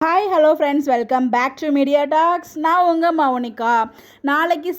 Hi hello friends, welcome back to media talks. நான் உங்கள் மௌனிகா. நாளைக்கு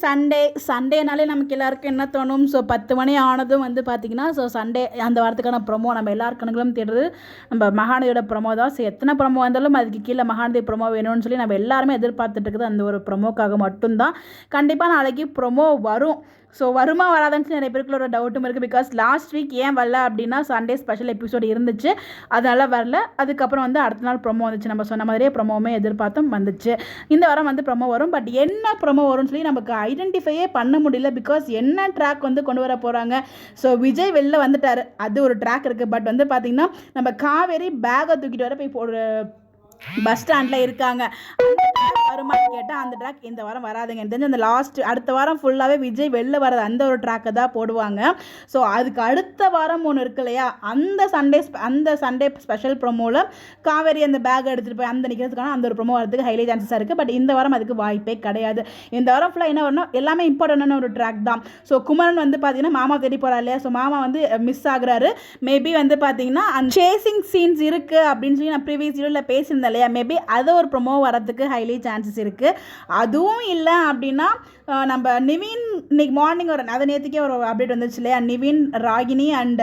சண்டேனாலே நமக்கு எல்லாருக்கும் என்ன தோணும்? ஸோ 10 மணி ஆனதும் பார்த்திங்கன்னா, ஸோ சண்டே அந்த வாரத்துக்கான ப்ரொமோ நம்ம எல்லாருக்கணுங்களும் தேடுறது நம்ம மகாநதியோட ப்ரொமோ தான். ஸோ எத்தனை ப்ரொமோ வந்தாலும் அதுக்கு கீழே மகாநதி ப்ரொமோ வேணும்னு சொல்லி நம்ம எல்லாருமே எதிர்பார்த்துட்டு இருக்குது அந்த ஒரு ப்ரொமோக்காக மட்டும்தான். கண்டிப்பாக நாளைக்கு ப்ரொமோ வரும். ஸோ வருமா வராதுன்னு நிறைய பேருக்குள்ள ஒரு டவுட்டும் இருக்குது. பிகாஸ் லாஸ்ட் வீக் ஏன் வரல அப்படின்னா சண்டே ஸ்பெஷல் எபிசோடு இருந்துச்சு, அதனால் வரல. அதுக்கப்புறம் அடுத்த நாள் ப்ரொமோ வந்துச்சு. நம்ம சொன்ன மாதிரியே ப்ரொமோவுமே எதிர்பார்த்தும் வந்துச்சு. இந்த வாரம் ப்ரொமோ வரும். பட் என்ன ப்ரொமோ வரும்னு சொல்லி நமக்கு ஐடென்டிஃபையே பண்ண முடியல. பிகாஸ் என்ன ட்ராக் கொண்டு வர போகிறாங்க. ஸோ விஜய் வெளில வந்துட்டார், அது ஒரு ட்ராக் இருக்குது. பட் பார்த்திங்கன்னா நம்ம காவேரி பேகை தூக்கிட்டு வர போய் பஸ் ஸ்டாண்டில் இருக்காங்க. அந்த ட்ராக் வருமானு கேட்டால் அந்த ட்ராக் இந்த வாரம் வராதுங்க. எனக்கு தெரிஞ்சு அந்த அடுத்த வாரம் ஃபுல்லாகவே விஜய் வெளில வர்றது அந்த ஒரு ட்ராக்கை தான் போடுவாங்க. ஸோ அதுக்கு அடுத்த வாரம் ஒன்று இருக்கு இல்லையா, அந்த சண்டே ஸ்பெஷல் ப்ரொமோவில் காவேரி அந்த பேக் எடுத்துகிட்டு போய் அந்த நிற்கிறதுக்கான அந்த ஒரு ப்ரொமோ வரதுக்கு ஹைலி சான்சஸாக இருக்குது. பட் இந்த வாரம் அதுக்கு வாய்ப்பே கிடையாது. இந்த வாரம் ஃபுல்லாக என்ன வரணும், எல்லாமே இம்பார்ட்டண்டான ஒரு ட்ராக் தான். ஸோ குமரன் பார்த்தீங்கன்னா மாமா தேடி போகிறார் இல்லையா, ஸோ மாமா மிஸ் ஆகுறாரு. மேபி பார்த்தீங்கன்னா அந்த சேசிங் சீன்ஸ் இருக்குது அப்படின்னு சொல்லி நான் ப்ரீவியஸ் வீடியோவில் பேசியிருந்தேன் இல்லையா, மேபி அது ஒரு ப்ரொமோ வரதுக்கு ஹைலி சான்சஸ் இருக்குது. அதுவும் இல்லை அப்படின்னா நம்ம நிவின் இன்னைக்கு மார்னிங் அது நேற்றுக்கே ஒரு அப்டேட் வந்துச்சு இல்லையா, நிவின், ராகினி அண்ட்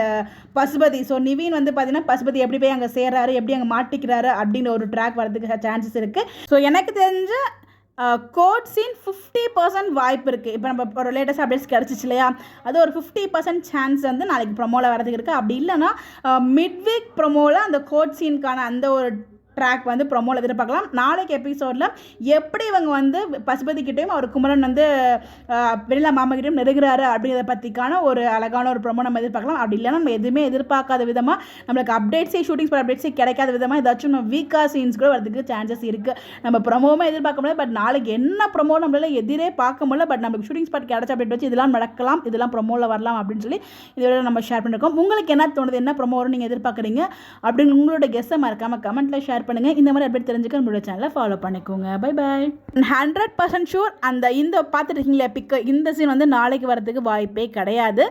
பசுபதி. ஸோ நிவின் பார்த்தீங்கன்னா பசுபதி எப்படி போய் அங்கே சேர்றாரு, எப்படி அங்கே மாட்டிக்கிறாரு அப்படின்ற ஒரு ட்ராக் வரதுக்கு சான்சஸ் இருக்குது. ஸோ எனக்கு தெரிஞ்ச கோட் சீன் 50% வாய்ப்பு இருக்குது. இப்போ நம்ம ஒரு லேட்டஸ்ட் அப்டேட்ஸ் கிடச்சிச்சு இல்லையா, அது ஒரு 50% சான்ஸ் நாளைக்கு ப்ரொமோவில் வரதுக்கு இருக்குது. அப்படி இல்லைன்னா மிட்வீக் ப்ரொமோவில் அந்த கோட் சீனுக்கான அந்த ஒரு ட்ராக் ப்ரொமோவில் எதிர்பார்க்கலாம். நாளைக்கு எபிசோடில் எப்படி இவங்க பசுபதிக்கிட்டையும் அவர் குமரன் வெளியில் மாமாக்கிட்டையும் நெருங்குறாரு அப்படிங்கிறத பற்றிக்கான ஒரு அழகான ஒரு ப்ரொமோ நம்ம எதிர்பார்க்கலாம். அப்படி இல்லைன்னா நம்ம எதுவுமே எதிர்பார்க்காத விதமாக நம்மளுக்கு ஷூட்டிங்ஸ் அப்டேட்ஸே கிடைக்காத விதமாக ஏதாச்சும் நம்ம வீக்காக சீன்ஸ் கூட வரதுக்கு சான்சஸ் இருக்குது. நம்ம ப்ரொமோவுமே எதிர்பார்க்க முடியாது. பட் நாளைக்கு என்ன ப்ரொமோ நம்மளால எதிரே பார்க்க முடியல. பட் நமக்கு ஷூட்டிங் ஸ்பாட் கிடைச்ச அப்டேட் வச்சு இதெல்லாம் நடக்கலாம், இதெல்லாம் ப்ரொமோவில் வரலாம் அப்படின்னு சொல்லி இதோட நம்ம ஷேர் பண்ணியிருக்கோம். உங்களுக்கு என்ன தோணுது, என்ன ப்ரொமோ வரும் நீங்கள் எதிர்பார்க்குறீங்க அப்படின்னு உங்களோட கெஸ்ஸை மறக்காமல் கமெண்ட்டில் ஷேர் பண்ணுங்க. இந்த மாதிரி அப்டேட் தெரிஞ்சுக்க நம்மளோட சேனலை ஃபாலோ பண்ணிக்கோங்க. By by. 100% ஷூர் இந்த பார்த்துட்டு இருக்கீங்களா பிக்கு, இந்த சீன் நாளைக்கு வரதுக்கு வாய்ப்பே கிடையாது.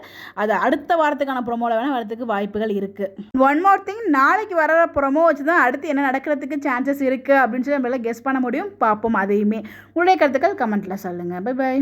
அது அடுத்த வாரத்துக்கான ப்ரொமோவில் வேணால் வரதுக்கு வாய்ப்புகள் இருக்குது. ஒன் மோர் திங், நாளைக்கு வர ப்ரொமோ வச்சு தான் அடுத்து என்ன நடக்கிறதுக்கு சான்சஸ் இருக்குது அப்படின்னு சொல்லி நம்மளால கெஸ் பண்ண முடியும். பார்ப்போம். அதையுமே உங்களுடைய கருத்துக்கள் கமெண்ட்டில் சொல்லுங்கள். Bye by.